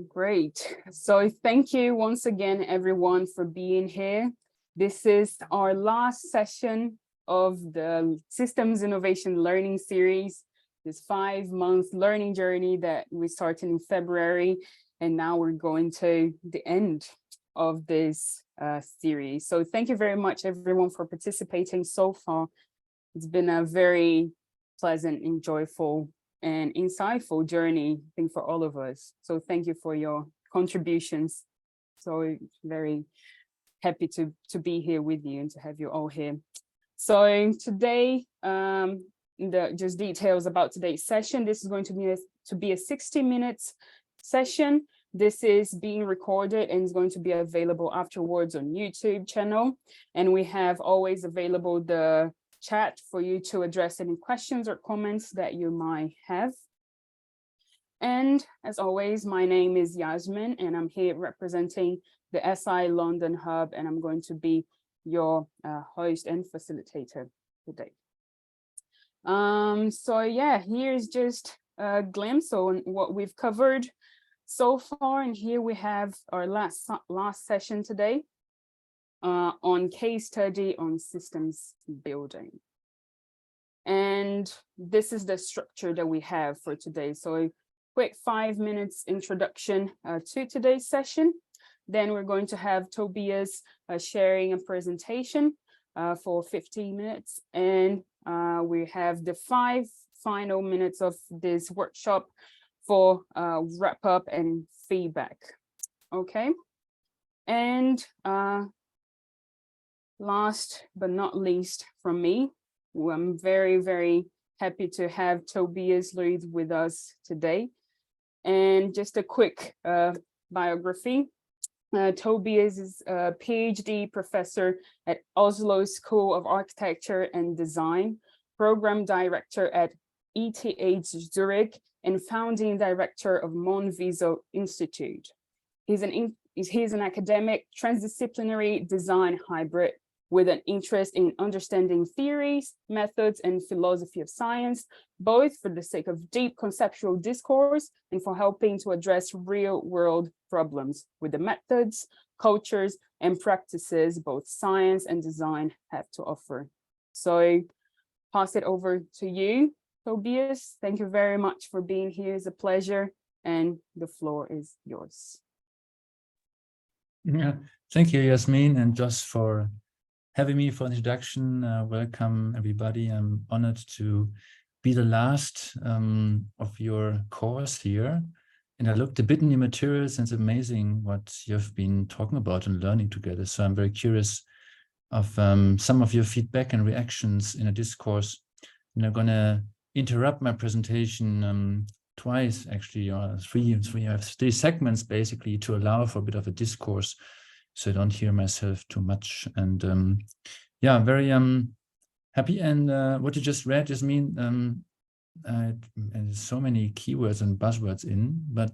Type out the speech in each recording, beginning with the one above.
Great. So thank you once again, everyone, for being here. This is our last session of the Systems Innovation Learning Series, this 5-month learning journey that we started in February. And now we're going to the end of this series. So thank you very much, everyone, for participating so far. It's been a very pleasant and joyful and insightful journey, I think, for all of us. So thank you for your contributions. So very happy to be here with you and to have you all here. So today, just details about today's session. This is going to be a 60 minutes session. This is being recorded and is going to be available afterwards on YouTube channel. And we have always available the chat for you to address any questions or comments that you might have. And as always, my name is Yasmin, and I'm here representing the SI London Hub, and I'm going to be your host and facilitator today. So yeah, here's just a glimpse on what we've covered so far, and here we have our last session today. On case study on systems building. And this is the structure that we have for today. So a quick 5 minutes introduction to today's session. Then we're going to have Tobias sharing a presentation for 15 minutes. And we have the 5 final minutes of this workshop for wrap up and feedback. Okay. And last but not least from me, I'm very, very happy to have Tobias Luthe with us today. And just a quick biography. Tobias is a PhD professor at Oslo School of Architecture and Design, program director at ETH Zurich, and founding director of MonViso Institute. He's an academic transdisciplinary design hybrid with an interest in understanding theories, methods, and philosophy of science, both for the sake of deep conceptual discourse and for helping to address real-world problems with the methods, cultures, and practices both science and design have to offer. So pass it over to you, Tobias. Thank you very much for being here. It's a pleasure, and the floor is yours. Yeah, thank you, Yasmin, and just for having me for the introduction. Welcome, everybody. I'm honored to be the last of your course here. And I looked a bit in your materials, and it's amazing what you've been talking about and learning together. So I'm very curious of some of your feedback and reactions in a discourse. And I'm going to interrupt my presentation twice, actually, or three segments, basically, to allow for a bit of a discourse, so I don't hear myself too much. And yeah, very happy. And what you just read just mean, and so many keywords and buzzwords in, but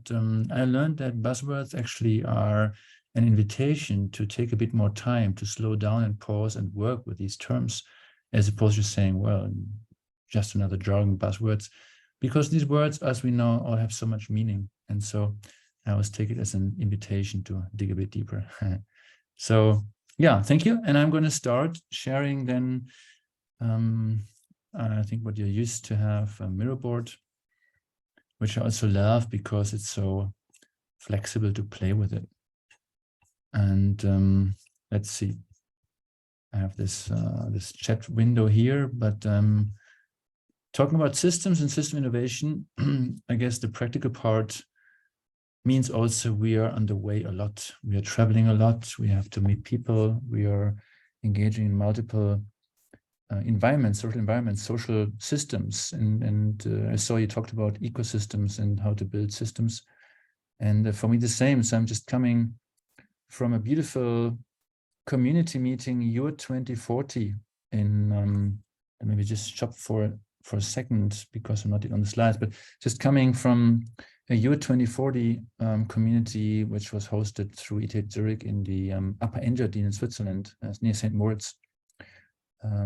I learned that buzzwords actually are an invitation to take a bit more time, to slow down and pause and work with these terms, as opposed to saying, well, just another jargon buzzwords, because these words, as we know, all have so much meaning. And so I always take it as an invitation to dig a bit deeper. So yeah, thank you. And I'm going to start sharing then, I think what you're used to have, a mirror board, which I also love because it's so flexible to play with it. And let's see, I have this this chat window here, but talking about systems and system innovation, I guess the practical part means also we are underway a lot. We are traveling a lot. We have to meet people. We are engaging in multiple environments, social systems. And I saw you talked about ecosystems and how to build systems. And for me, the same. So I'm just coming from a beautiful community meeting, Year 2040, in maybe just stop for a second because I'm not on the slides, but just coming from a Year 2040 community, which was hosted through ETH Zurich in the Upper Engadine in Switzerland, near St. Moritz,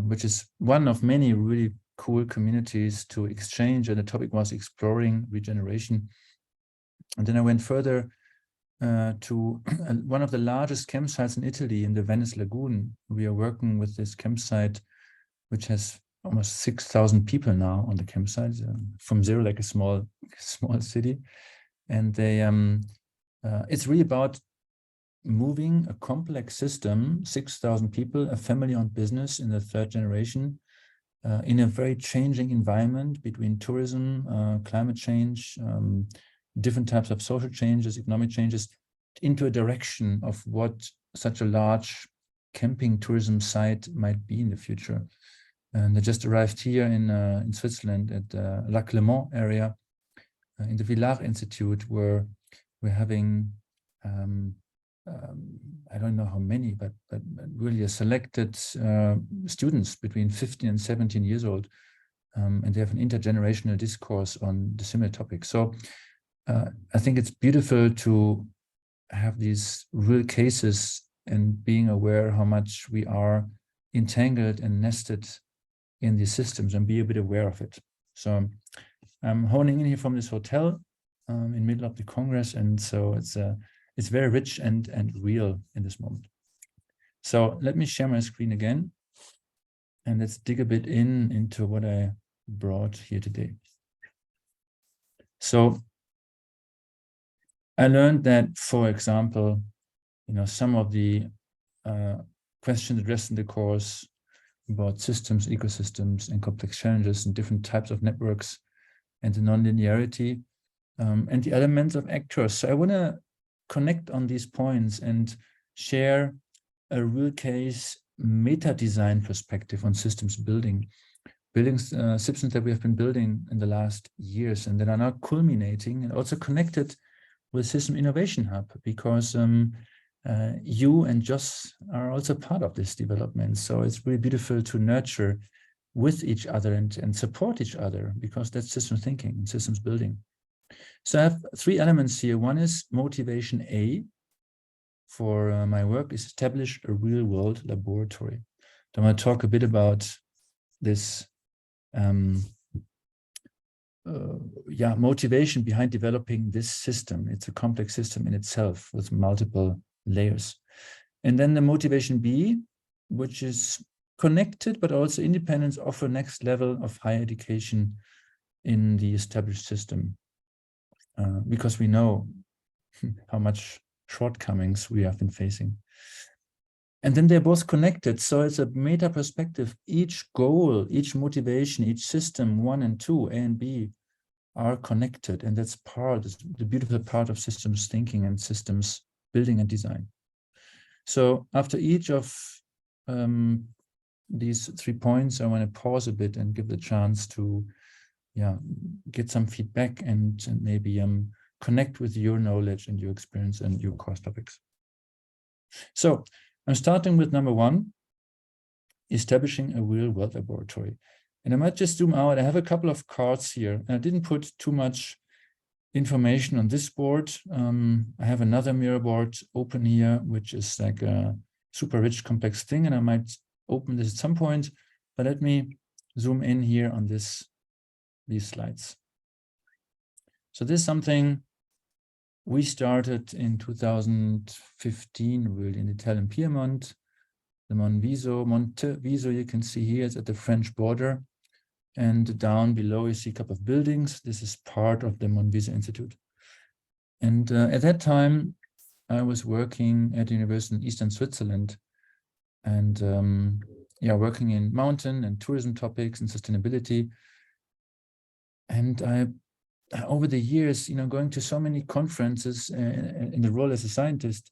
which is one of many really cool communities to exchange. And the topic was exploring regeneration. And then I went further to one of the largest campsites in Italy, in the Venice Lagoon. We are working with this campsite, which has almost 6,000 people now on the campsite, from zero, like a small city. And they, it's really about moving a complex system, 6,000 people, a family-owned business in the third generation, in a very changing environment between tourism, climate change, different types of social changes, economic changes, into a direction of what such a large camping tourism site might be in the future. And I just arrived here in Switzerland at the Lac Le Mans area, in the Villard Institute, where we're having, I don't know how many, but really a selected students between 15 and 17 years old. And they have an intergenerational discourse on the similar topics. So I think it's beautiful to have these real cases and being aware how much we are entangled and nested in these systems, and be a bit aware of it. So I'm honing in here from this hotel in middle of the Congress, and so it's very rich and real in this moment. So let me share my screen again, and let's dig a bit into what I brought here today. So I learned that, for example, some of the questions addressed in the course about systems, ecosystems, and complex challenges and different types of networks and the nonlinearity and the elements of actors. So I want to connect on these points and share a real case meta design perspective on systems building. Systems that we have been building in the last years and that are now culminating and also connected with System Innovation Hub, because you and Joss are also part of this development. So it's really beautiful to nurture with each other and support each other, because that's system thinking and systems building. So I have three elements here. One is motivation A for my work is establish a real world laboratory. So I'm going to talk a bit about this motivation behind developing this system. It's a complex system in itself with multiple layers. And then the motivation B, which is connected but also independent, offer next level of higher education in the established system, because we know how much shortcomings we have been facing. And then they're both connected. So it's a meta perspective. Each goal, each motivation, each system, 1 and 2, A and B, are connected. And that's the beautiful part of systems thinking and systems building and design. So after each of these 3 points, I want to pause a bit and give the chance to get some feedback and maybe connect with your knowledge and your experience and your course topics. So I'm starting with number 1, establishing a real world laboratory. And I might just zoom out. I have a couple of cards here, and I didn't put too much information on this board. I have another mirror board open here, which is like a super rich, complex thing, and I might open this at some point, but let me zoom in here on these slides. So this is something we started in 2015, really, in Italian Piedmont. The MonViso, you can see here, it's at the French border. And down below, you see a couple of buildings. This is part of the MonViso Institute. And at that time, I was working at the university in Eastern Switzerland and working in mountain and tourism topics and sustainability. And over the years, going to so many conferences in the role as a scientist,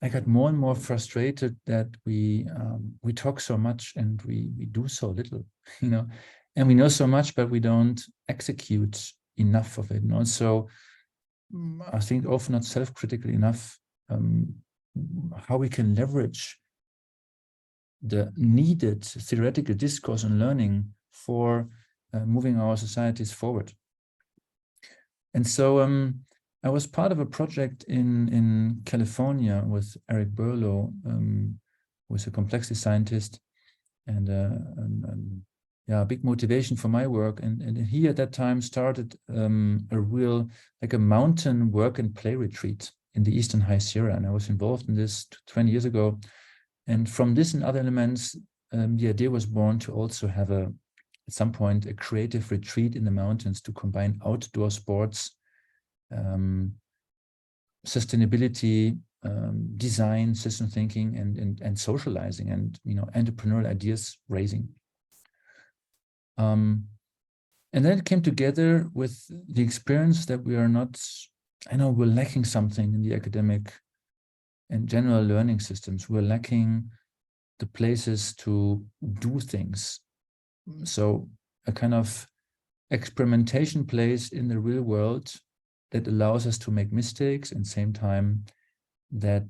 I got more and more frustrated that we talk so much and we do so little, and we know so much, but we don't execute enough of it. And also, I think often not self-critical enough how we can leverage the needed theoretical discourse and learning for moving our societies forward. And so I was part of a project in California with Eric Burlow, who is a complexity scientist, and a big motivation for my work. And he at that time started a real, like a mountain work and play retreat in the Eastern High Sierra, and I was involved in this 20 years ago. And from this and other elements, the idea was born to also have at some point, a creative retreat in the mountains to combine outdoor sports, sustainability, design, system thinking, and socializing, and entrepreneurial ideas raising. And then it came together with the experience that we are not, we're lacking something in the academic and general learning systems. We're lacking the places to do things. So a kind of experimentation place in the real world that allows us to make mistakes, and same time that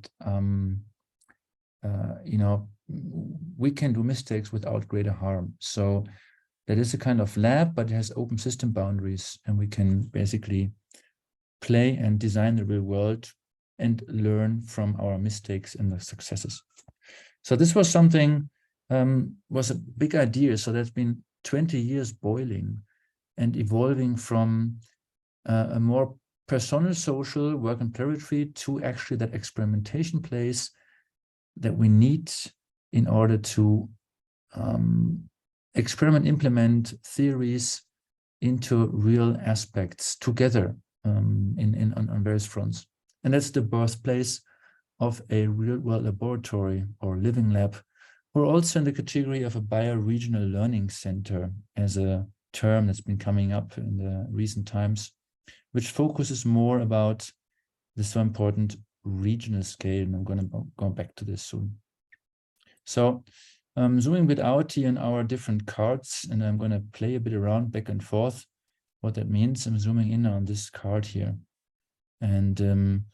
we can do mistakes without greater harm. So that is a kind of lab, but it has open system boundaries, and we can basically play and design the real world and learn from our mistakes and the successes. So this was something, was a big idea. So that's been 20 years boiling and evolving from a more personal social work and play retreat to actually that experimentation place that we need in order to experiment, implement theories into real aspects together on various fronts. And that's the birthplace of a real-world laboratory or living lab. We're also in the category of a bioregional learning center as a term that's been coming up in the recent times, which focuses more about the so important regional scale. And I'm going to go back to this soon. So zooming a bit out here in our different cards, and I'm going to play a bit around back and forth what that means. I'm zooming in on this card here. And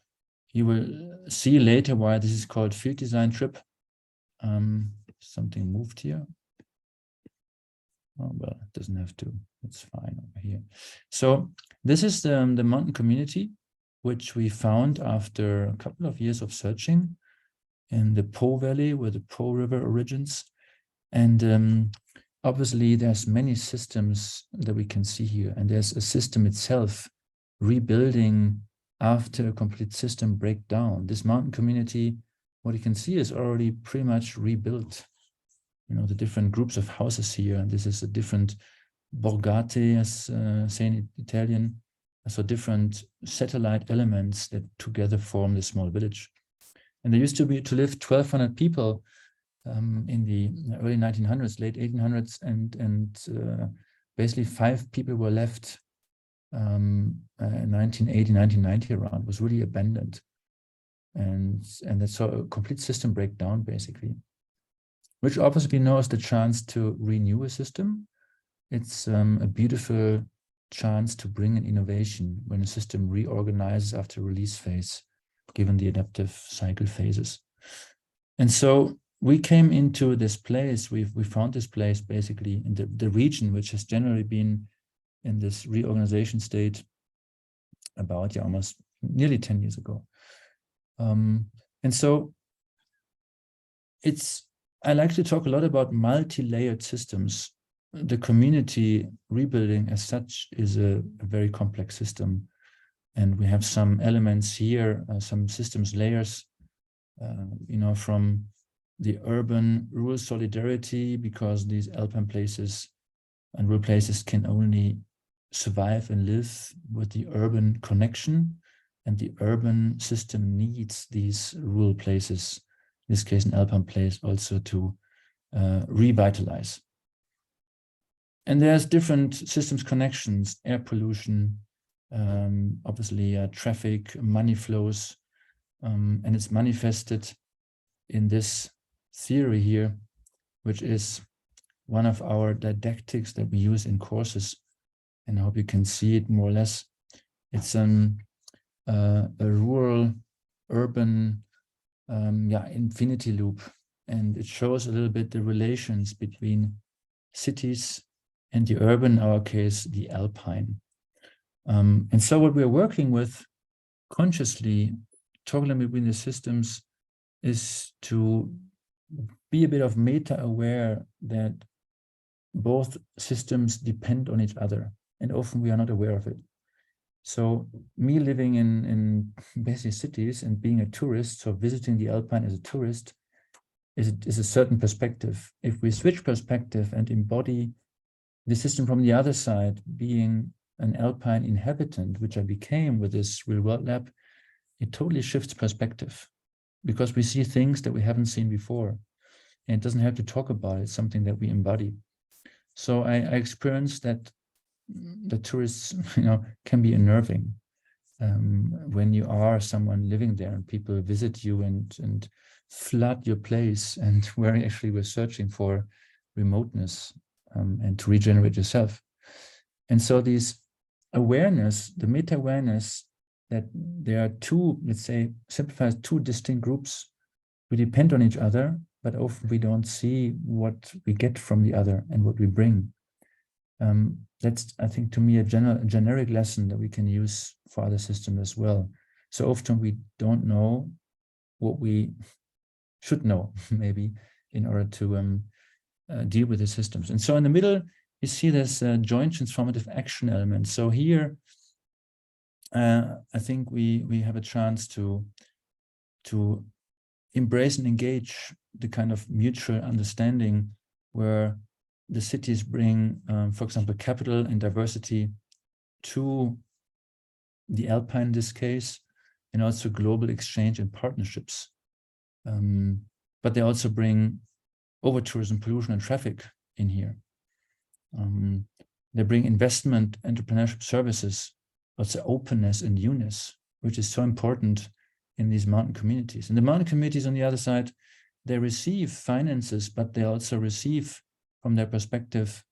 you will see later why this is called field design trip. Something moved here. Oh, well, it doesn't have to. It's fine over here. So this is the mountain community, which we found after a couple of years of searching in the Po Valley, where the Po River origins. And obviously, there's many systems that we can see here. And there's a system itself rebuilding after a complete system breakdown. This mountain community, what you can see is already pretty much rebuilt. The different groups of houses here. And this is a different borgate, as say in Italian. So different satellite elements that together form this small village. And there used to live 1,200 people in the early 1900s, late 1800s, and basically 5 people were left 1980, 1990 around. It was really abandoned. And that's a complete system breakdown, basically, which obviously knows the chance to renew a system. It's a beautiful chance to bring an innovation when a system reorganizes after release phase, given the adaptive cycle phases. And so we came into this place, we found this place basically in the region, which has generally been in this reorganization state about almost nearly 10 years ago. And so I like to talk a lot about multi-layered systems. The community rebuilding as such is a very complex system. And we have some elements here, some systems layers, from the urban rural solidarity, because these alpine places and rural places can only survive and live with the urban connection, and the urban system needs these rural places, in this case an alpine place, also to revitalize. And there's different systems connections, air pollution, obviously traffic, money flows, and it's manifested in this theory here, which is one of our didactics that we use in courses, and I hope you can see it more or less. It's a rural urban infinity loop, and it shows a little bit the relations between cities and the urban, in our case the alpine. And so what we're working with consciously, toggling between the systems, is to be a bit of meta-aware that both systems depend on each other, and often we are not aware of it. So me living in basically cities and being a tourist, so visiting the Alpine as a tourist, is a certain perspective. If we switch perspective and embody the system from the other side, being an Alpine inhabitant, which I became with this real world lab, it totally shifts perspective because we see things that we haven't seen before. And it doesn't have to talk about it, it's something that we embody. So I experienced that the tourists, can be unnerving when you are someone living there and people visit you and flood your place, and where actually we're searching for remoteness and to regenerate yourself. And so these awareness, the meta-awareness that there are two, let's say, simplified, two distinct groups. We depend on each other, but often we don't see what we get from the other and what we bring. That's, I think, to me, a generic lesson that we can use for other systems as well. So often we don't know what we should know, maybe, in order to deal with the systems. And so in the middle, you see this joint transformative action element. So here, I think we have a chance to embrace and engage the kind of mutual understanding where the cities bring, for example, capital and diversity to the Alpine in this case, and also global exchange and partnerships. But they also bring over-tourism, pollution, and traffic in here. They bring investment, entrepreneurship services, also openness and newness, which is so important in these mountain communities. And the mountain communities on the other side, they receive finances, but they also receive, from their perspective,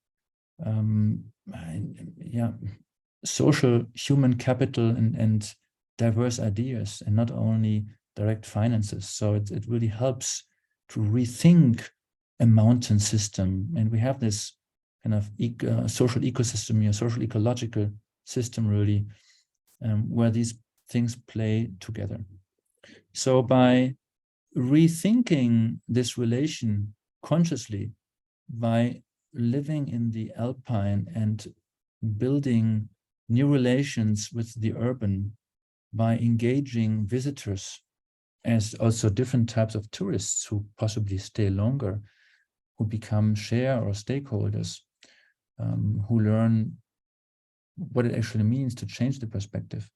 social human capital and diverse ideas, and not only direct finances. So it really helps to rethink a mountain system. And we have this kind of social ecosystem here, social ecological system really, where these things play together. So by rethinking this relation consciously, by living in the Alpine and building new relations with the urban, by engaging visitors as also different types of tourists who possibly stay longer, who become share or stakeholders, who learn what it actually means to change the perspective.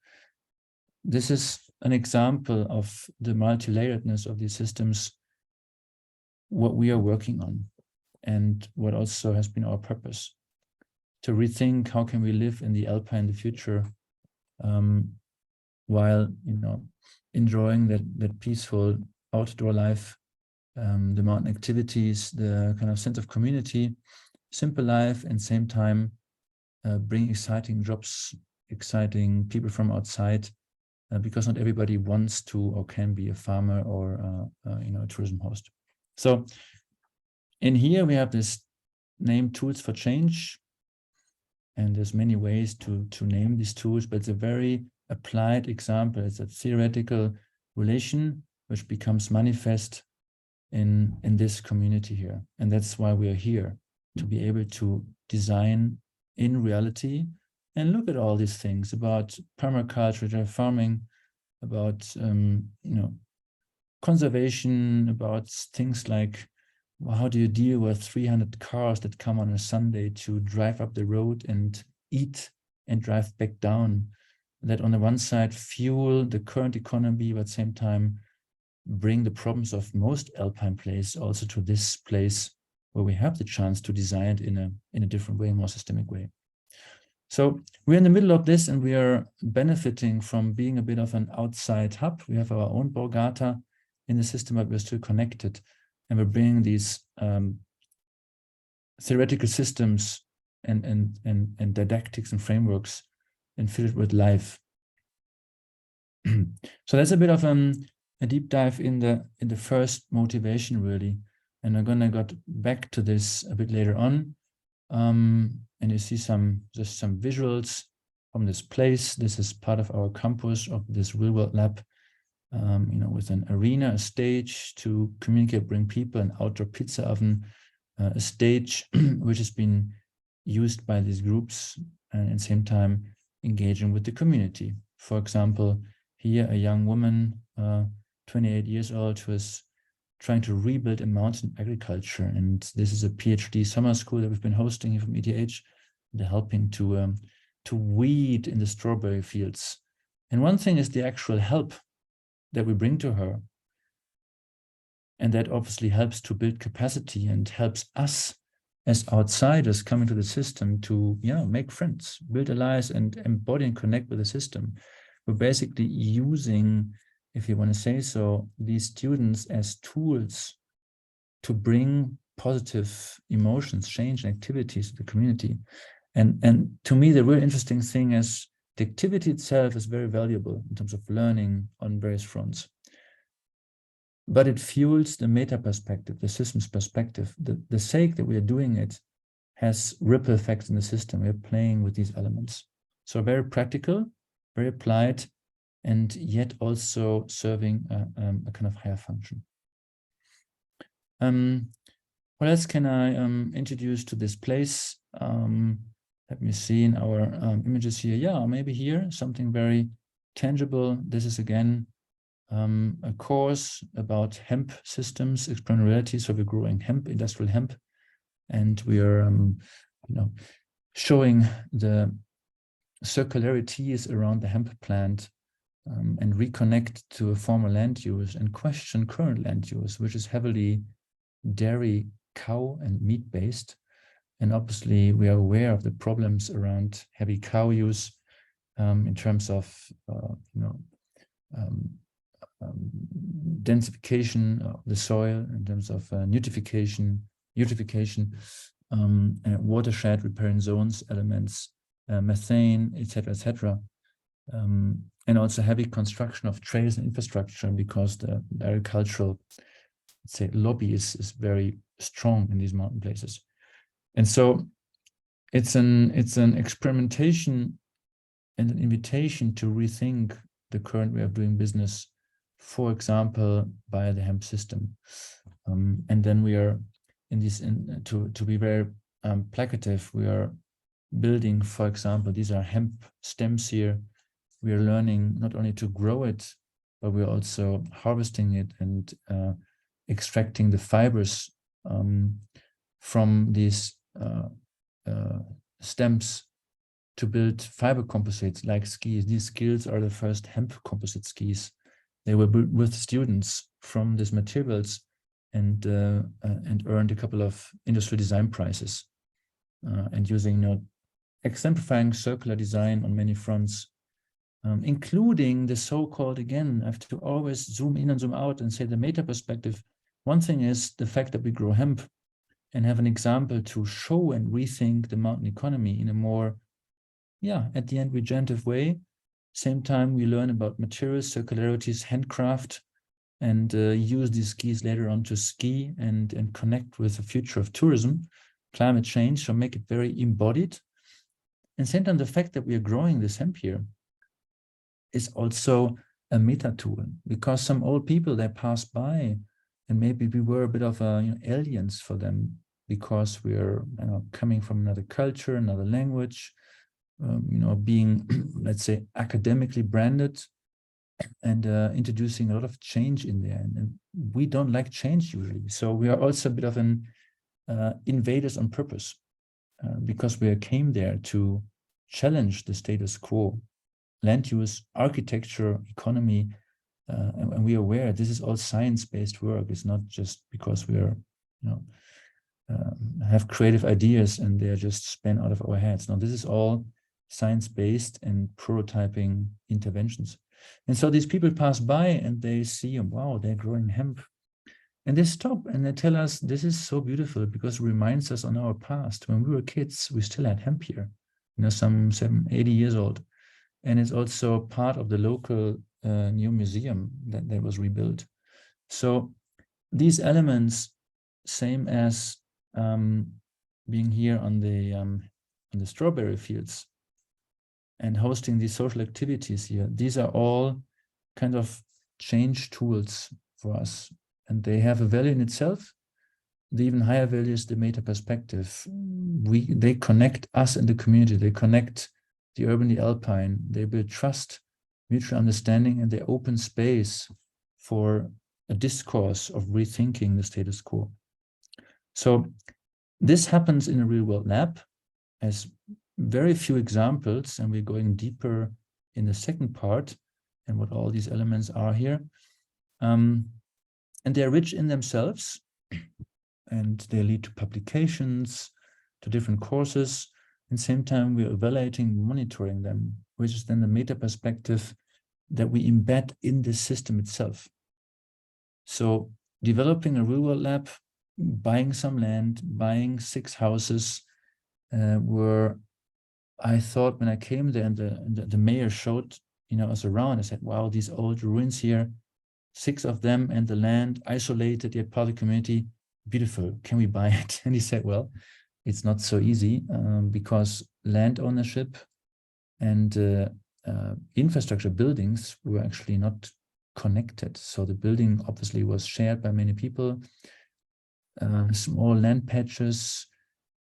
This is an example of the multi-layeredness of these systems, what we are working on, and what also has been our purpose, to rethink how can we live in the Alpine in the future, while enjoying that peaceful outdoor life, the mountain activities, the kind of sense of community, simple life, and same time bring exciting jobs, exciting people from outside, because not everybody wants to or can be a farmer or a tourism host. So in here we have this name tools for change, and there's many ways to name these tools, but it's a very applied example. It's a theoretical relation which becomes manifest in this community here, and that's why we are here, to be able to design in reality and look at all these things about permaculture, farming, about conservation, about things like, well, how do you deal with 300 cars that come on a Sunday to drive up the road and eat and drive back down, that on the one side fuel the current economy, but at the same time bring the problems of most Alpine places also to this place where we have the chance to design it in a different way, more systemic way. So we're in the middle of this, and we are benefiting from being a bit of an outside hub. We have our own Borgata in the system, but we're still connected, and we're bringing these theoretical systems and didactics and frameworks and fill it with life. So that's a bit of a deep dive in the first motivation, really, and I'm gonna get back to this a bit later on. And you see just some visuals from this place. This is part of our campus of this real world lab, with an arena, a stage to communicate, bring people, an outdoor pizza oven, a stage which has been used by these groups, and at the same time engaging with the community. For example, here a young woman, 28 years old, who is trying to rebuild a mountain agriculture. And this is a PhD summer school that we've been hosting here from ETH. They're helping to weed in the strawberry fields. And one thing is the actual help that we bring to her. And that obviously helps to build capacity and helps us as outsiders coming to the system to make friends, build allies, and embody and connect with the system. We're basically using, if you want to say so, these students as tools to bring positive emotions, change, and activities to the community. And to me, the real interesting thing is the activity itself is very valuable in terms of learning on various fronts. But it fuels the meta perspective, the systems perspective. The sake that we are doing it has ripple effects in the system. We're playing with these elements. So very practical, very applied, and yet also serving a kind of higher function. What else can I introduce to this place? Let me see in our images here. Yeah, maybe here, something very tangible. This is again a course about hemp systems, experimental reality. So we're growing hemp, industrial hemp, and we are showing the circularities around the hemp plant and reconnect to a former land use and question current land use, which is heavily dairy, cow, and meat based. And obviously, we are aware of the problems around heavy cow use in terms of densification of the soil, in terms of eutrophication, watershed riparian zones elements, methane, etc., and also heavy construction of trails and infrastructure, because the agricultural, let's say, lobby is very strong in these mountain places. And so it's an experimentation and an invitation to rethink the current way of doing business, for example, by the hemp system. And then we are to be very placative, we are building, for example, these are hemp stems here. We are learning not only to grow it, but we're also harvesting it and extracting the fibers from these stems to build fiber composites like skis. These skills are the first hemp composite skis. They were built with students from these materials and earned a couple of industrial design prizes and using exemplifying circular design on many fronts, including the so-called, again, I have to always zoom in and zoom out and say the meta perspective. One thing is the fact that we grow hemp and have an example to show and rethink the mountain economy in a more, at the end, regenerative way. Same time, we learn about materials, circularities, handcraft, and use these skis later on to ski and connect with the future of tourism, climate change, so make it very embodied. And same time, the fact that we are growing this hemp here is also a meta tool, because some old people, they pass by and maybe we were a bit of aliens for them, because we're coming from another culture, another language, being, let's say, academically branded and introducing a lot of change in there. And we don't like change usually. So we are also a bit of an invaders on purpose, because we came there to challenge the status quo, land use, architecture, economy, and we are aware this is all science-based work. It's not just because we are, have creative ideas and they are just spun out of our heads. No, this is all science-based and prototyping interventions. And so these people pass by and they see, wow, they're growing hemp. And they stop and they tell us, this is so beautiful, because it reminds us on our past. When we were kids, we still had hemp here, some 80 years old. And it's also part of the local new museum that was rebuilt. So these elements, same as being here on the strawberry fields and hosting these social activities here, these are all kind of change tools for us, and they have a value in itself. The even higher value is the meta perspective. They connect us and the community. They connect the urban, the alpine. They build trust, mutual understanding, and they open space for a discourse of rethinking the status quo. So this happens in a real world lab as very few examples, and we're going deeper in the second part and what all these elements are here. And they're rich in themselves, and they lead to publications, to different courses. At the same time, we're evaluating, monitoring them, which is then the meta perspective that we embed in the system itself. So developing a real world lab, buying some land, buying 6 houses, were, I thought when I came there and the mayor showed, us around, I said, wow, these old ruins here, 6 of them, and the land isolated yet part of the community, beautiful, can we buy it? And he said, well, it's not so easy because land ownership and infrastructure buildings were actually not connected. So the building obviously was shared by many people. Small land patches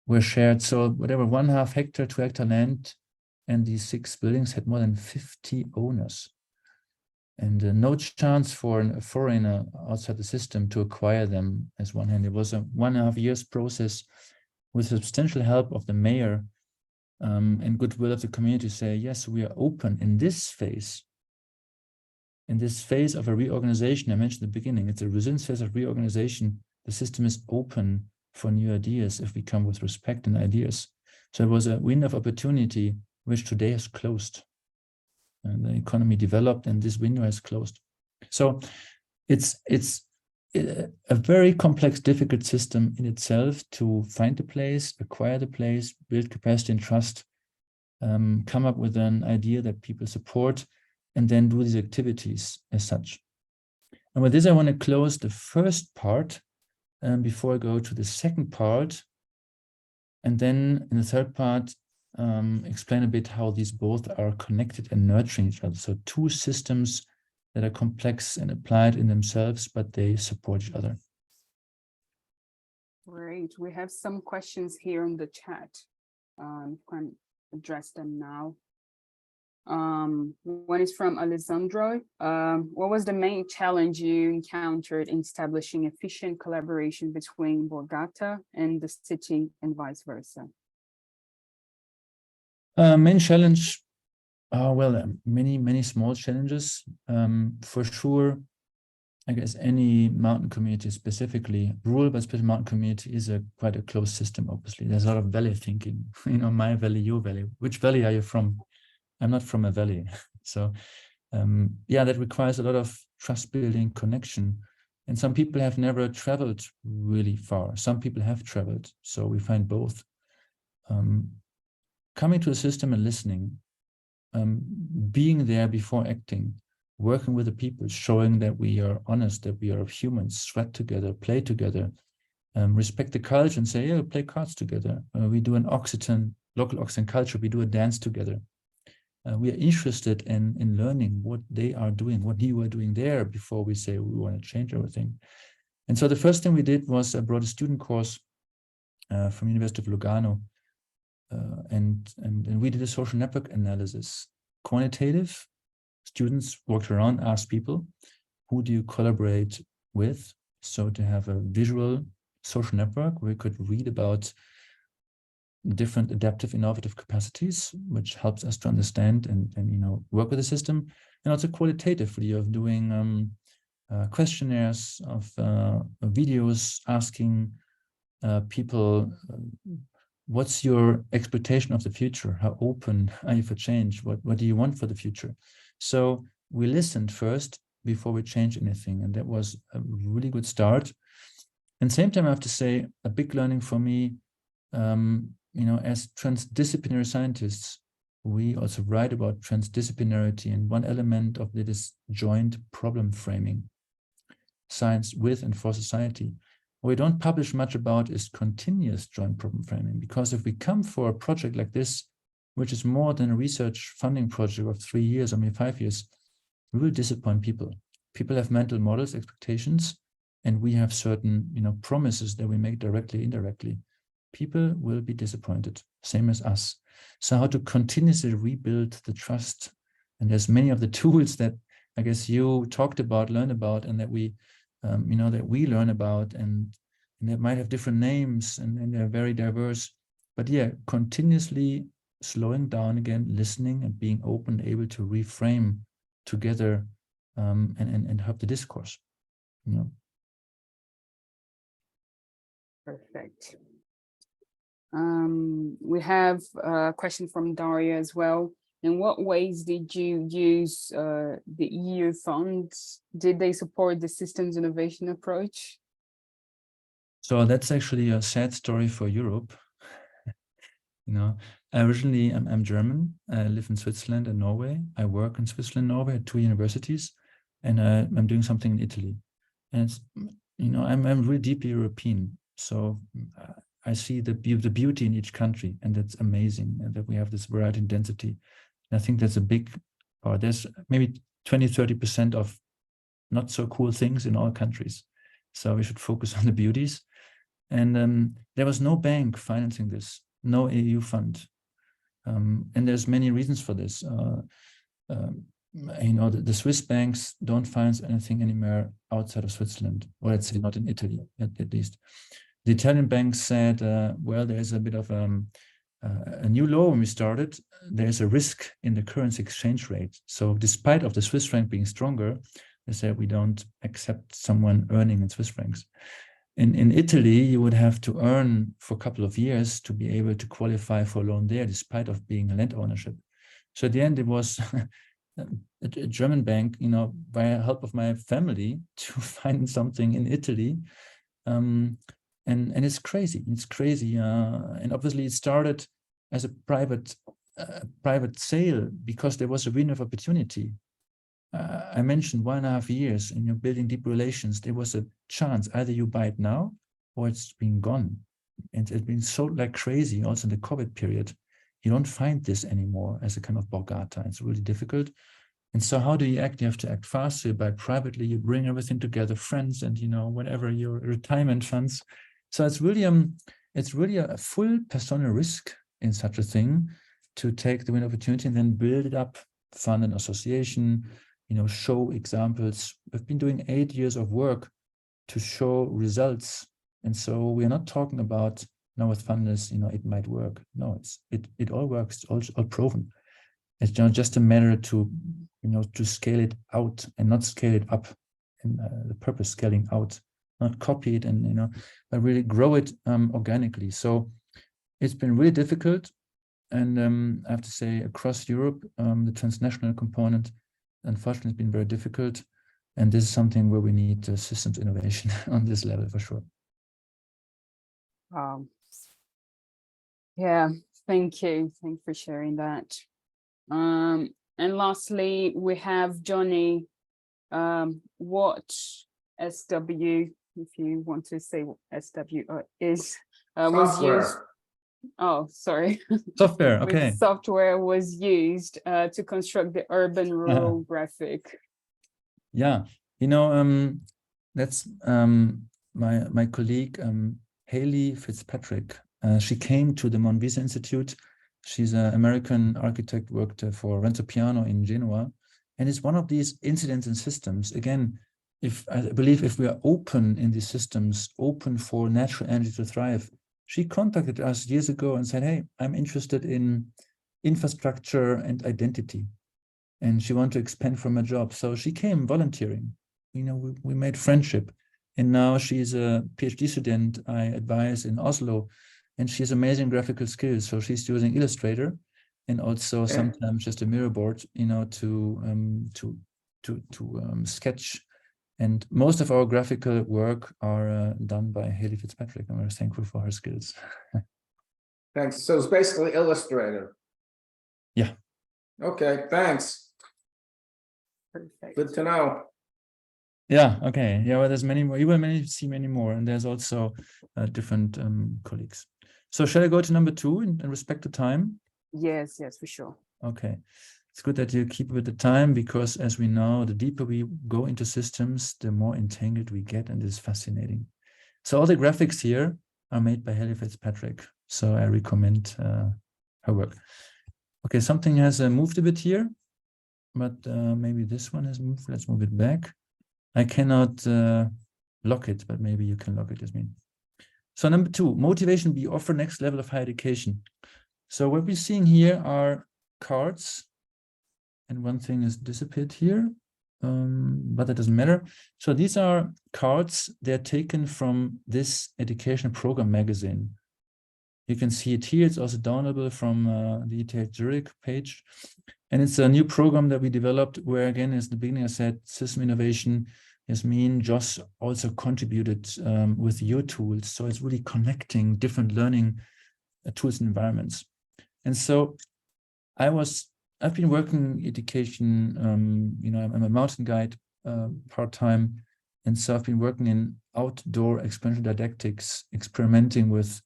were shared. So whatever, 1.5 hectare, 2 hectare land, and these 6 buildings had more than 50 owners. And no chance for a foreigner outside the system to acquire them as one hand. It was a 1.5 years process with substantial help of the mayor and goodwill of the community to say, yes, we are open in this phase. In this phase of a reorganization, I mentioned at the beginning, it's a resilience phase of reorganization. The system is open for new ideas if we come with respect and ideas. So it was a window of opportunity which today has closed. And the economy developed and this window has closed. So it's a very complex, difficult system in itself to find the place, acquire the place, build capacity and trust, come up with an idea that people support, and then do these activities as such. And with this, I want to close the first part before I go to the second part. And then in the third part, explain a bit how these both are connected and nurturing each other. So 2 systems that are complex and applied in themselves, but they support each other. Great. We have some questions here in the chat. Can address them now. One is from Alessandro. What was the main challenge you encountered in establishing efficient collaboration between Borgata and the city and vice versa? Main challenge, well, many small challenges. For sure, I guess any mountain community, specifically rural but special mountain community, is quite a closed system. Obviously, there's a lot of valley thinking. My valley, your valley. Which valley are you from? I'm not from a valley, so yeah, that requires a lot of trust building, connection. And some people have never traveled really far. Some people have traveled, so we find both. Coming to a system and listening, being there before acting, working with the people, showing that we are honest, that we are humans, sweat together, play together, respect the culture and say, yeah, play cards together. We do an local Occitan culture, we do a dance together. We are interested in learning what they are doing, what you are doing there before we say we want to change everything. And so the first thing we did was I brought a student course from University of Lugano. And we did a social network analysis, quantitative. Students walked around, asked people, who do you collaborate with? So to have a visual social network where we could read about different adaptive, innovative capacities, which helps us to understand and work with the system. And also qualitatively of doing questionnaires, of videos asking people, what's your expectation of the future? How open are you for change? What do you want for the future? So we listened first before we changed anything. And that was a really good start. And same time, I have to say, a big learning for me, as transdisciplinary scientists, we also write about transdisciplinarity. And one element of it is joint problem framing, science with and for society. What we don't publish much about is continuous joint problem framing, because if we come for a project like this, which is more than a research funding project of 3 years or maybe 5 years, we will disappoint people. People have mental models, expectations, and we have certain promises that we make directly, indirectly. People will be disappointed. same as us. So how to continuously rebuild the trust. And there's many of the tools that I guess you talked about, learned about, and that we, that we learn about, and they might have different names, and they're very diverse. But yeah, continuously slowing down again, listening and being open, able to reframe together, and help the discourse. Perfect. We have a question from Daria as well. In what ways did you use the EU funds? Did they support the systems innovation approach? So that's actually a sad story for Europe. Originally I'm German. I live in Switzerland and Norway. I work in Switzerland and Norway at 2 universities, and I'm doing something in Italy. And it's, I'm really deeply European. So I see the beauty in each country, and that's amazing, and that we have this variety and density. And I think that's a big part. There's maybe 20-30% of not so cool things in all countries. So we should focus on the beauties. And there was no bank financing this, no EU fund. And there's many reasons for this. The Swiss banks don't finance anything anymore outside of Switzerland, or let's say not in Italy, at least. The Italian banks said, well, there's a bit of a new law when we started. There's a risk in the currency exchange rate. So despite of the Swiss franc being stronger, they said we don't accept someone earning in Swiss francs. In Italy, you would have to earn for a couple of years to be able to qualify for a loan there, despite of being a land ownership. So at the end, it was a German bank, by help of my family, to find something in Italy. And it's crazy. It's crazy. And obviously, it started as a private sale because there was a window of opportunity. I mentioned 1.5 years, and you're building deep relations. There was a chance either you buy it now or it's been gone. And it's been sold like crazy also in the COVID period. You don't find this anymore as a kind of borgata. It's really difficult. And so how do you act? You have to act fast. So you buy privately, you bring everything together, friends, and whatever, your retirement funds. So it's really a full personal risk in such a thing, to take the window of opportunity and then build it up, fund an association, show examples. We've been doing 8 years of work to show results. And so we're not talking about now with funders, it might work. No, it all works, it's all proven. It's just a matter to, to scale it out and not scale it up. And the purpose, scaling out, not copy it and, but really grow it organically. So it's been really difficult. And I have to say, across Europe, the transnational component, unfortunately, has been very difficult. And this is something where we need systems innovation on this level for sure. Yeah, thank you. Thank you for sharing that. And lastly, we have Johnny. What SW, if you want to say what SW is, was used. Oh, sorry. Software, okay. Software was used to construct the urban-rural graphic. Yeah, that's my colleague, Haley Fitzpatrick. She came to the MonViso Institute. She's an American architect, worked for Renzo Piano in Genoa. And it's one of these incidents and systems. Again, I believe if we are open in these systems, open for natural energy to thrive. She contacted us years ago and said, hey, I'm interested in infrastructure and identity. And she wanted to expand from her job. So she came volunteering. We made friendship. And now she's a PhD student I advise in Oslo. And she has amazing graphical skills. So she's using Illustrator and also sometimes just a mirror board, to sketch. And most of our graphical work are done by Haley Fitzpatrick, and we're thankful for her skills. Thanks. So it's basically Illustrator. Yeah. Okay, thanks. Perfect. Good to know. Yeah, okay. Yeah, well, there's many more. You will see many more, and there's also different colleagues. So shall I go to number 2 in respect to time? Yes, for sure. Okay. It's good that you keep with the time, because as we know, the deeper we go into systems, the more entangled we get, and it's fascinating. So all the graphics here are made by Haley Fitzpatrick. So I recommend her work. Okay, something has moved a bit here, but maybe this one has moved. Let's move it back. I cannot lock it, but maybe you can lock it, Jasmine. So number 2, motivation B, offer next level of higher education. So what we're seeing here are cards, and one thing is disappeared here, but that doesn't matter. So these are cards. They're taken from this education program magazine. You can see it here. It's also downloadable from the ETH Zurich page. And it's a new program that we developed where, again, as the beginning I said, system innovation, Jasmine, Joss also contributed with your tools. So it's really connecting different learning tools and environments. And so I've been working in education, you know, I'm a mountain guide part-time. And so I've been working in outdoor experiential didactics, experimenting with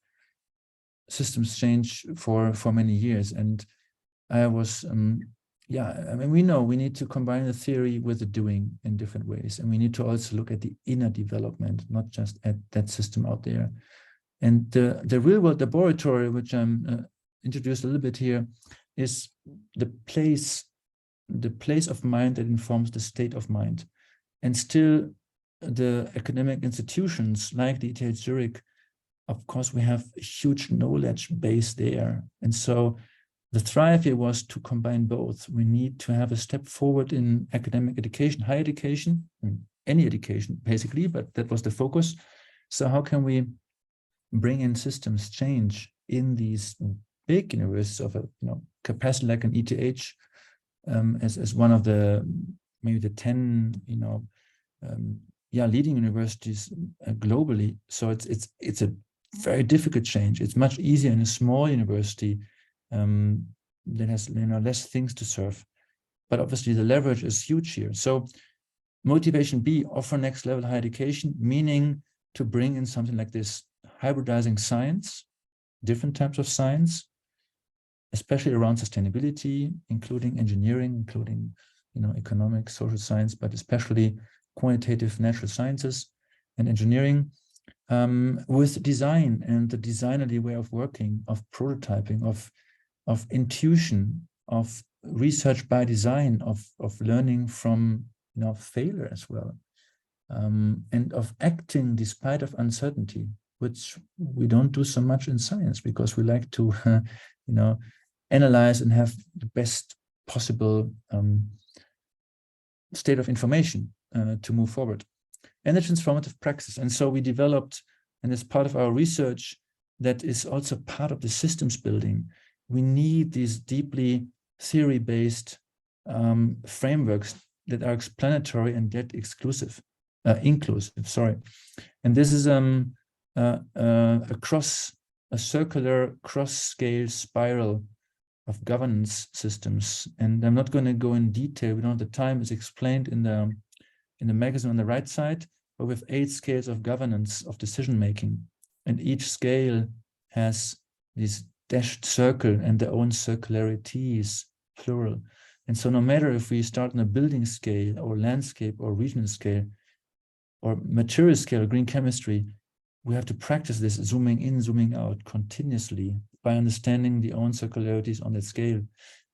systems change for many years. And I was, yeah, I mean, we know we need to combine the theory with the doing in different ways. And we need to also look at the inner development, not just at that system out there. And the real world laboratory, which I'm introduced a little bit here, is the place of mind that informs the state of mind. And still the academic institutions like the ETH Zurich, of course, we have a huge knowledge base there. And so the thrive here was to combine both. We need to have a step forward in academic education, higher education, any education, basically, but that was the focus. So how can we bring in systems change in these big universities of a capacity like an ETH as one of the maybe the 10 leading universities globally. So it's a very difficult change. It's much easier in a small university that has less things to serve, but obviously the leverage is huge here. So motivation B, offer next level higher education, meaning to bring in something like this, hybridizing science, different types of science, especially around sustainability, including engineering, including economics, social science, but especially quantitative natural sciences and engineering, with design and the designerly way of working, of prototyping, of intuition, of research by design, of learning from failure as well, and of acting despite of uncertainty, which we don't do so much in science because we like to analyze and have the best possible state of information to move forward. And the transformative praxis. And so we developed, and as part of our research, that is also part of the systems building. We need these deeply theory-based frameworks that are explanatory and yet inclusive. And this is across a circular cross-scale spiral of governance systems. And I'm not going to go in detail. We don't have the time. It's explained in the magazine on the right side, but we have 8 scales of governance of decision-making. And each scale has this dashed circle and their own circularities, plural. And so no matter if we start on a building scale or landscape or regional scale or material scale or green chemistry, we have to practice this zooming in, zooming out continuously by understanding the own circularities on that scale.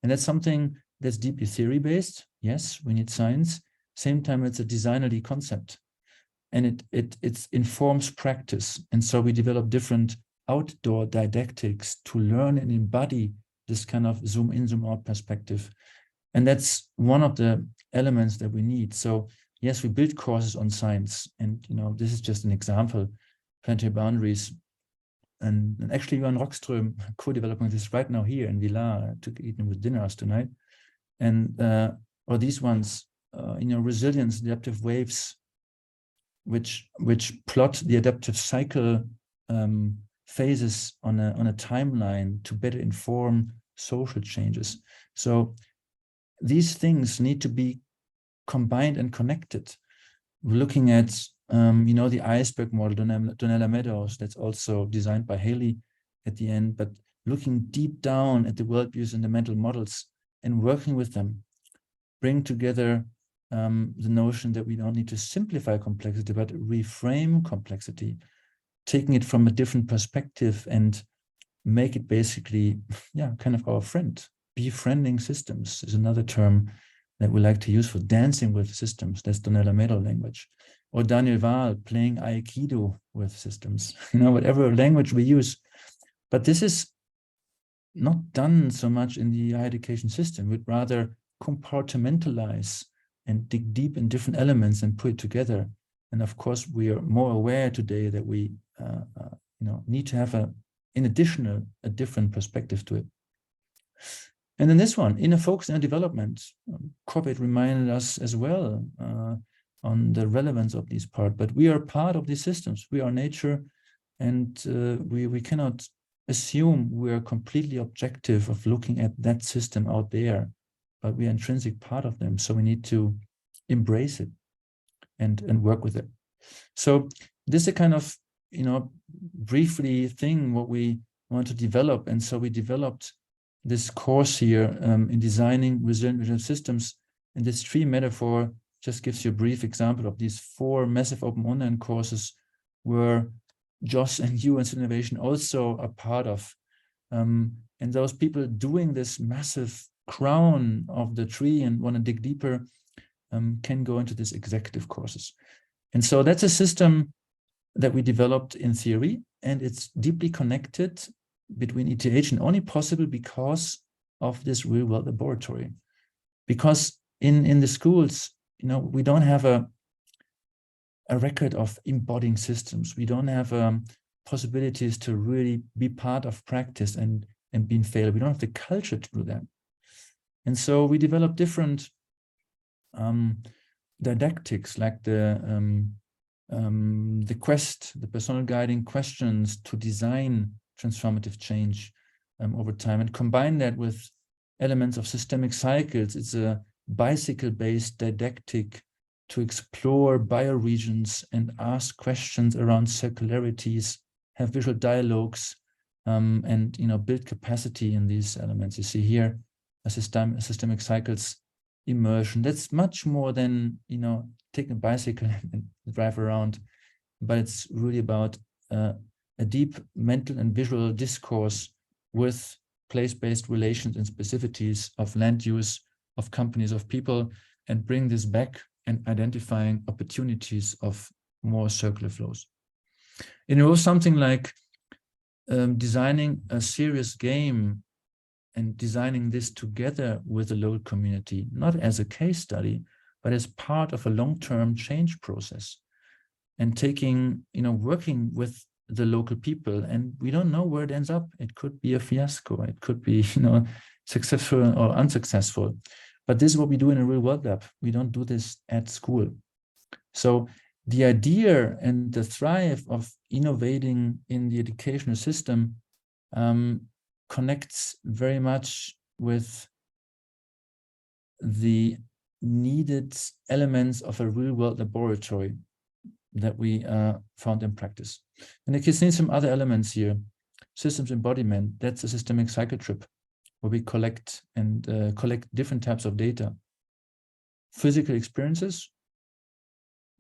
And that's something that's deeply theory-based. Yes, we need science. Same time, it's a designerly concept. And it informs practice. And so we develop different outdoor didactics to learn and embody this kind of zoom in, zoom out perspective. And that's one of the elements that we need. So yes, we build courses on science. And this is just an example, planetary boundaries. And actually, Johan Rockström co-developing this right now here in Villa. I took eating with dinners tonight. And or these ones, resilience, adaptive waves, which plot the adaptive cycle phases on a timeline to better inform social changes. So these things need to be combined and connected. We're looking at the iceberg model, Donella Meadows, that's also designed by Haley at the end, but looking deep down at the worldviews and the mental models and working with them, bring together the notion that we don't need to simplify complexity, but reframe complexity, taking it from a different perspective and make it basically, yeah, kind of our friend. Befriending systems is another term that we like to use for dancing with systems. That's Donella Meadow language. Or Daniel Wahl playing Aikido with systems, whatever language we use. But this is not done so much in the higher education system. We'd rather compartmentalize and dig deep in different elements and put it together. And of course, we are more aware today that we need to have a different perspective to it. And then this one, inner focus and development. Corbett reminded us as well on the relevance of this part, but we are part of these systems. We are nature, and we cannot assume we are completely objective of looking at that system out there, but we are intrinsic part of them. So we need to embrace it and work with it. So this is a kind of, briefly thing what we want to develop. And so we developed this course here in designing resilient systems. And this tree metaphor just gives you a brief example of these 4 massive open online courses where Josh and you and Innovation also are part of. And those people doing this massive crown of the tree and want to dig deeper can go into these executive courses. And so that's a system that we developed in theory, and it's deeply connected between ETH and only possible because of this real world laboratory. Because in the schools, we don't have a record of embodying systems. We don't have possibilities to really be part of practice and being failed. We don't have the culture to do that. And so we developed different didactics, like the quest, the personal guiding questions to design transformative change over time, and combine that with elements of systemic cycles. It's a bicycle-based didactic to explore bioregions and ask questions around circularities, have visual dialogues, and build capacity in these elements. You see here a systemic cycles immersion. That's much more than take a bicycle and drive around, but it's really about a deep mental and visual discourse with place-based relations and specificities of land use, of companies, of people, and bring this back and identifying opportunities of more circular flows. And it was something like designing a serious game and designing this together with the local community, not as a case study, but as part of a long-term change process, and taking, working with the local people. And we don't know where it ends up. It could be a fiasco. It could be, successful or unsuccessful. But this is what we do in a real world lab. We don't do this at school. So the idea and the thrive of innovating in the educational system connects very much with the needed elements of a real world laboratory that we found in practice. And you can see some other elements here. Systems embodiment, that's a systemic cycle trip where we collect different types of data. Physical experiences,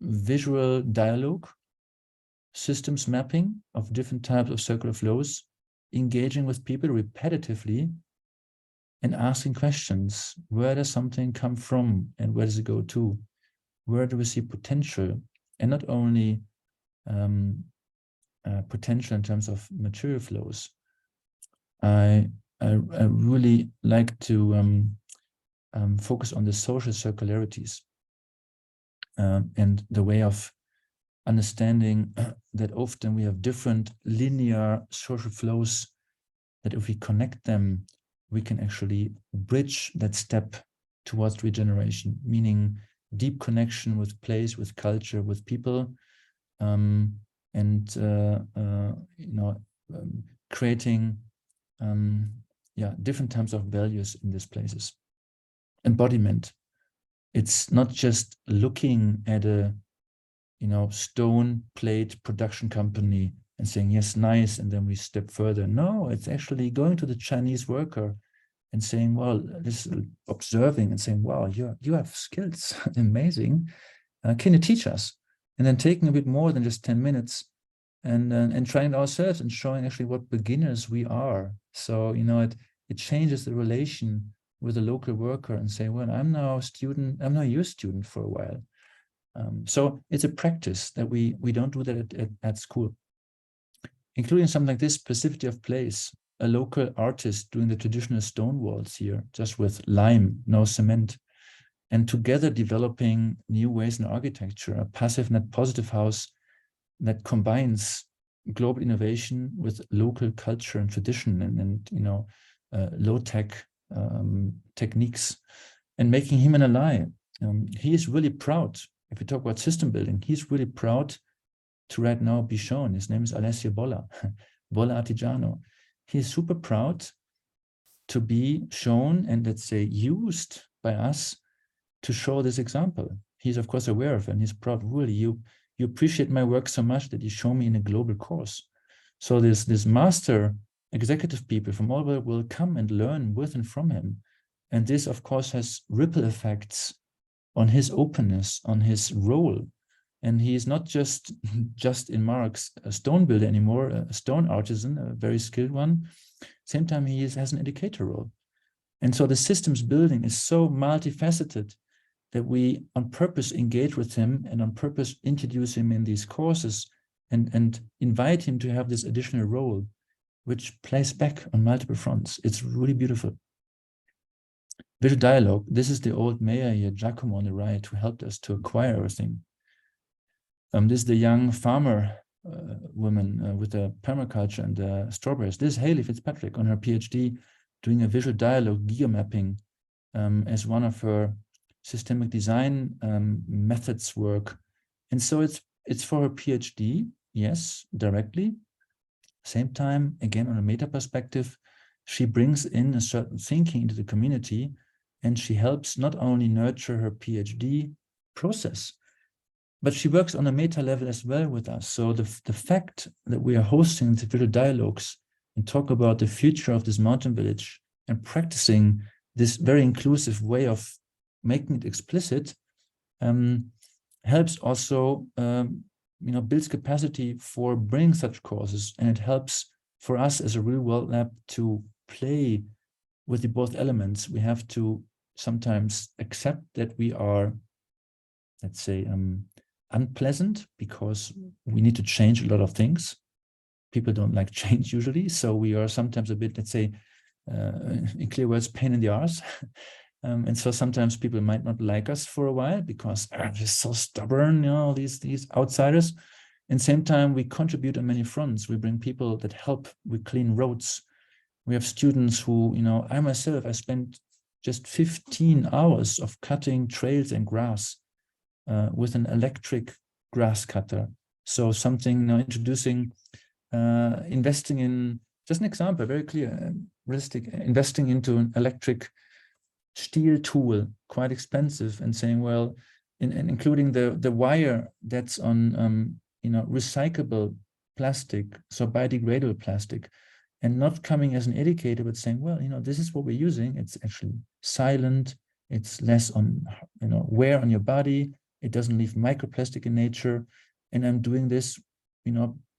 visual dialogue, systems mapping of different types of circular flows, engaging with people repetitively and asking questions. Where does something come from and where does it go to? Where do we see potential? And not only potential in terms of material flows. I really like to focus on the social circularities and the way of understanding that often we have different linear social flows that if we connect them, we can actually bridge that step towards regeneration, meaning deep connection with place, with culture, with people, creating different types of values in these places. Embodiment. It's not just looking at a stone plate production company and saying, yes, nice, and then we step further. No, it's actually going to the Chinese worker and saying, well, this is observing and saying, wow, you have skills, amazing. Can you teach us? And then taking a bit more than just 10 minutes and trying it ourselves and showing actually what beginners we are. So, you know, it changes the relation with a local worker and say, well, I'm now your student for a while. So it's a practice that we don't do that at school. Including something like this, specificity of place, a local artist doing the traditional stone walls here, just with lime, no cement, and together developing new ways in architecture, a passive net positive house that combines global innovation with local culture and tradition and you know, low-tech techniques, and making him an ally. He is really proud. If we talk about system building, he's really proud to right now be shown. His name is Alessio Bolla, Bolla Artigiano. He is super proud to be shown and, let's say, used by us to show this example. He's of course aware of it, and he's proud. Really, you appreciate my work so much that you show me in a global course. So this master executive people from all over will come and learn with and from him. And this, of course, has ripple effects on his openness, on his role. And he is not just in Marx a stone builder anymore, a stone artisan, a very skilled one. Same time, he has an educator role. And so the systems building is so multifaceted that we on purpose engage with him and on purpose introduce him in these courses and invite him to have this additional role, which plays back on multiple fronts. It's really beautiful. Visual dialogue. This is the old mayor here, Giacomo on the right, who helped us to acquire everything. This is the young farmer woman with the permaculture and the strawberries. This is Hayley Fitzpatrick on her PhD doing a visual dialogue geomapping as one of her systemic design methods work. And so it's for her PhD, yes, directly. Same time, again, on a meta perspective, she brings in a certain thinking into the community, and she helps not only nurture her PhD process, but she works on a meta level as well with us. So the fact that we are hosting the visual dialogues and talk about the future of this mountain village and practicing this very inclusive way of making it explicit helps also, builds capacity for bringing such courses, and it helps for us as a real world lab to play with the both elements. We have to sometimes accept that we are, let's say, unpleasant because we need to change a lot of things. People don't like change usually, so we are sometimes a bit, let's say, in clear words, pain in the arse. And so sometimes people might not like us for a while because they're just so stubborn, you know, these outsiders. And same time, we contribute on many fronts. We bring people that help. We clean roads. We have students who, you know, I myself, I spent just 15 hours of cutting trails and grass with an electric grass cutter. So something, you know, introducing, investing in, just an example, very clear, realistic, investing into an electric steel tool, quite expensive, and saying, well, and including the wire that's on, recyclable plastic, so biodegradable plastic, and not coming as an educator, but saying, well, you know, this is what we're using. It's actually silent. It's less on, wear on your body. It doesn't leave microplastic in nature. And I'm doing this,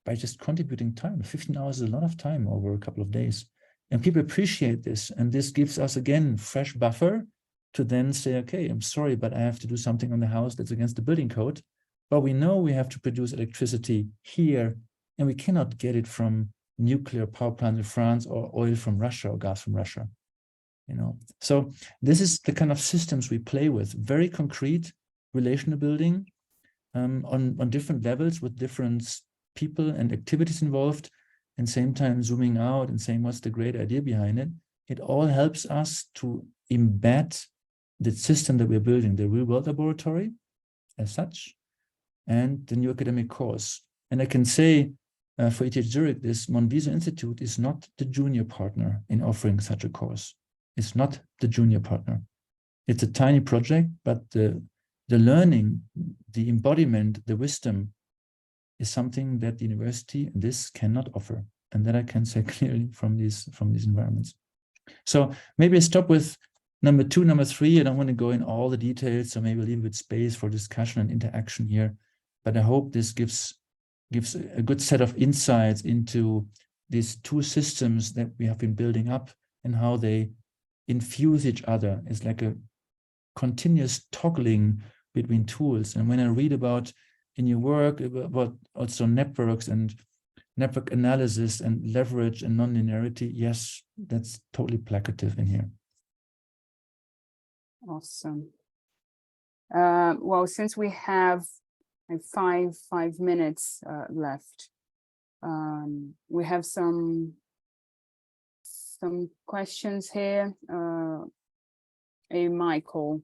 by just contributing time. 15 hours is a lot of time over a couple of days. And people appreciate this. And this gives us, again, fresh buffer to then say, okay, I'm sorry, but I have to do something on the house that's against the building code. But we know we have to produce electricity here, and we cannot get it from nuclear power plants in France or oil from Russia or gas from Russia. So this is the kind of systems we play with, very concrete relational building on different levels with different people and activities involved, and same time zooming out and saying what's the great idea behind it. It all helps us to embed the system that we're building, the real world laboratory as such, and the new academic course. And I can say for ETH Zurich, this MonViso Institute is not the junior partner in offering such a course. It's not the junior partner. It's a tiny project, but the learning, the embodiment, the wisdom is something that the university, this cannot offer. And that I can say clearly from these environments. So maybe I stop with number 2, number 3. I don't want to go in all the details, so maybe leave a bit space for discussion and interaction here. But I hope this gives gives a good set of insights into these two systems that we have been building up and how they infuse each other. It's like a continuous toggling between tools. And when I read about in your work about also networks and network analysis and leverage and nonlinearity, yes, that's totally placative in here. Awesome. Well, since we have five minutes left, we have some questions here. Hey, Michael,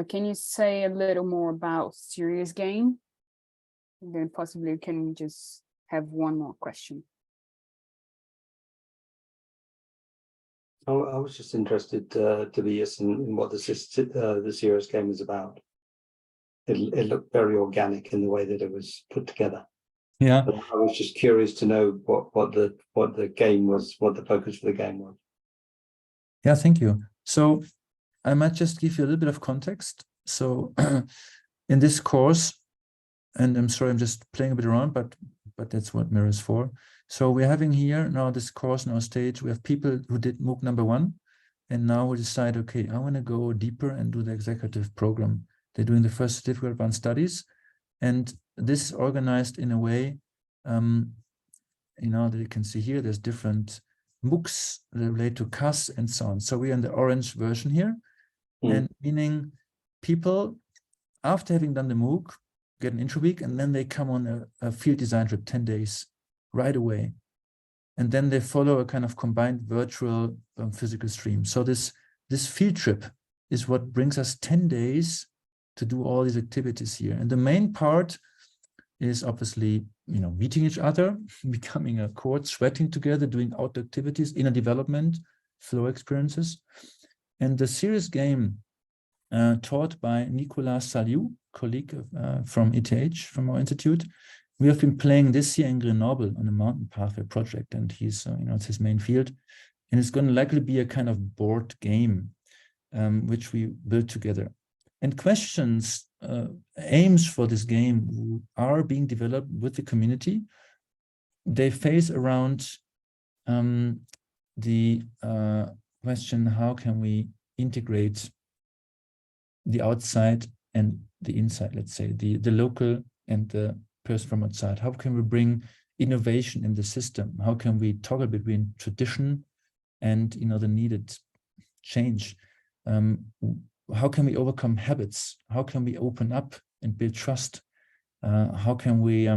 can you say a little more about Serious Game? And then possibly we can just have one more question. I was just interested, Tobias, in what the Serious Game is about. It looked very organic in the way that it was put together. Yeah, But I was just curious to know what the game was, what the focus for the game was. yeah, thank you. So I might just give you a little bit of context. So in this course, and I'm sorry, I'm just playing a bit around, but that's what Mirror is for. So we're having here now this course on our stage. We have people who did MOOC number 1, and now we decide, okay, I want to go deeper and do the executive program. They're doing the first certificate of advanced studies, and this is organized in a way, that you can see here. There's different MOOCs that relate to CAS and so on. So we're in the orange version here, and meaning people, after having done the MOOC, get an intro week, and then they come on a field design trip, 10 days, right away. And then they follow a kind of combined virtual physical stream. So this field trip is what brings us 10 days to do all these activities here. And the main part is obviously, meeting each other, becoming a cohort, sweating together, doing outdoor activities, inner development, flow experiences. And the Serious Game taught by Nicolas Saliou, colleague from ETH, from our institute. We have been playing this year in Grenoble on a mountain pathway project, and he's, it's his main field. And it's going to likely be a kind of board game, which we built together. And questions, aims for this game are being developed with the community. They face around the question, how can we integrate the outside and the inside, let's say, the local and the person from outside? How can we bring innovation in the system? How can we toggle between tradition and, the needed change? How can we overcome habits? How can we open up and build trust? How can we,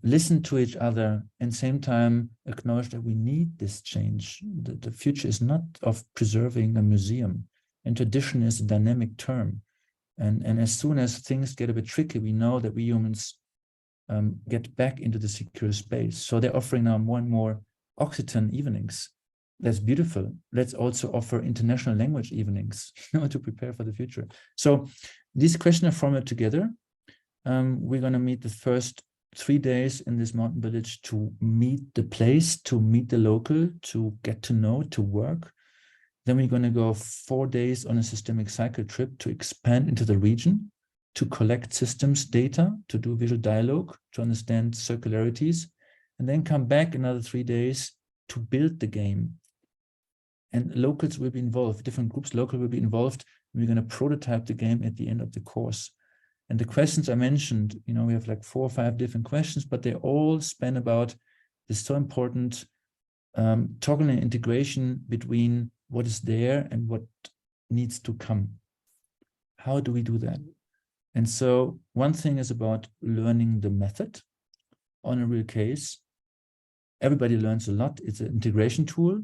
listen to each other and same time acknowledge that we need this change? The future is not of preserving a museum, and tradition is a dynamic term. And as soon as things get a bit tricky, we know that we humans get back into the secure space. So they're offering now more and more Occitan evenings. That's beautiful. Let's also offer international language evenings, to prepare for the future. So these questions are formed together. We're going to meet the first 3 days in this mountain village to meet the place, to meet the local, to get to know, to work. Then we're going to go 4 days on a systemic cycle trip to expand into the region, to collect systems data, to do visual dialogue, to understand circularities, and then come back another 3 days to build the game. And locals will be involved, different groups local will be involved. We're going to prototype the game at the end of the course. And the questions I mentioned, we have like 4 or 5 different questions, but they all span about this so important toggling and integration between what is there and what needs to come. How do we do that? And so one thing is about learning the method on a real case. Everybody learns a lot. It's an integration tool.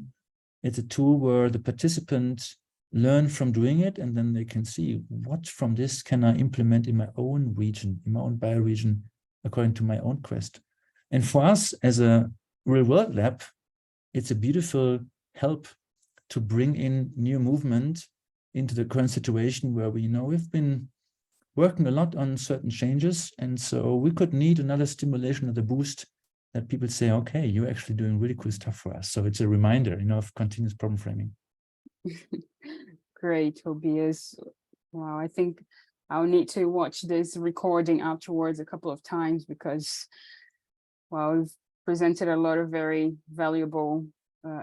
It's a tool where the participants learn from doing it, and then they can see what from this can I implement in my own region, in my own bioregion, according to my own quest. And for us as a real world lab, it's a beautiful help to bring in new movement into the current situation where we've been working a lot on certain changes. And so we could need another stimulation or the boost that people say, okay, you're actually doing really cool stuff for us. So it's a reminder, of continuous problem framing. Great, Tobias. Wow, I think I'll need to watch this recording afterwards a couple of times because well, we've presented a lot of very valuable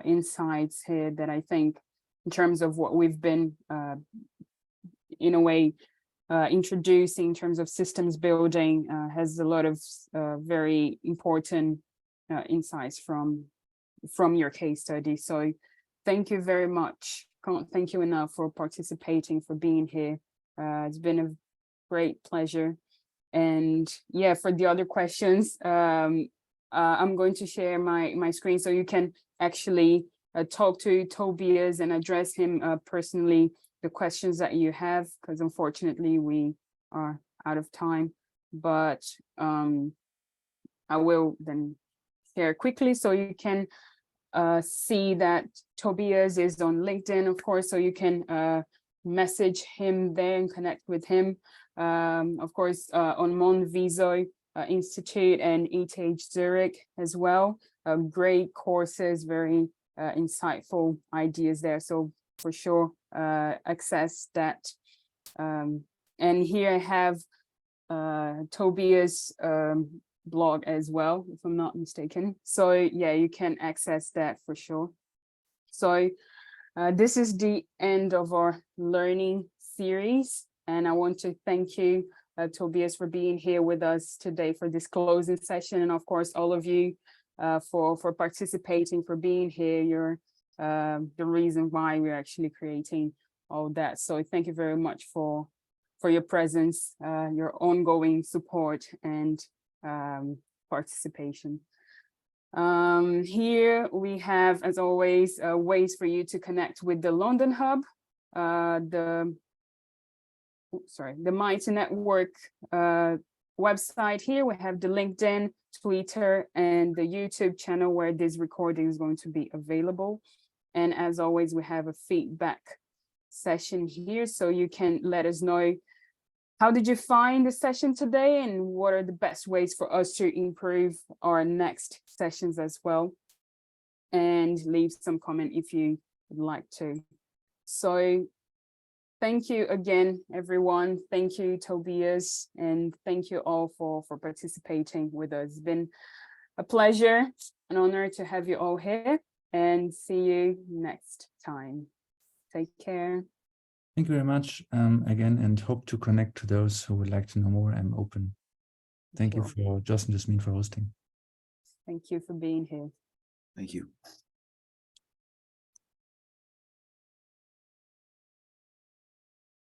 insights here that I think in terms of what we've been in a way introducing in terms of systems building has a lot of very important insights from your case study. So thank you very much. Can't thank you enough for participating, for being here. It's been a great pleasure. And yeah, for the other questions, I'm going to share my screen so you can actually talk to Tobias and address him personally the questions that you have, because unfortunately we are out of time. But I will then share quickly so you can see that Tobias is on LinkedIn, of course, so you can message him there and connect with him. Of course, on MonViso Institute and ETH Zurich as well. Great courses, very insightful ideas there. So for sure, access that. And here I have Tobias' blog as well, if I'm not mistaken. So yeah, you can access that for sure. So this is the end of our learning series. And I want to thank you, Tobias, for being here with us today for this closing session. And of course, all of you for participating, for being here. You're the reason why we're actually creating all that. So thank you very much for your presence, your ongoing support and participation. Here we have, as always, ways for you to connect with the London Hub, the Mighty Network website. Here we have the LinkedIn, Twitter, and the YouTube channel where this recording is going to be available. And as always, we have a feedback session here, so you can let us know how did you find the session today and what are the best ways for us to improve our next sessions as well. And leave some comment if you would like to. So thank you again, everyone. Thank you, Tobias, and thank you all for participating with us. It's been a pleasure, an honor to have you all here, and see you next time. Take care. Thank you very much again, and hope to connect to those who would like to know more. I'm open. Thank you for Joss and Jasmine for hosting. Thank you for being here. Thank you.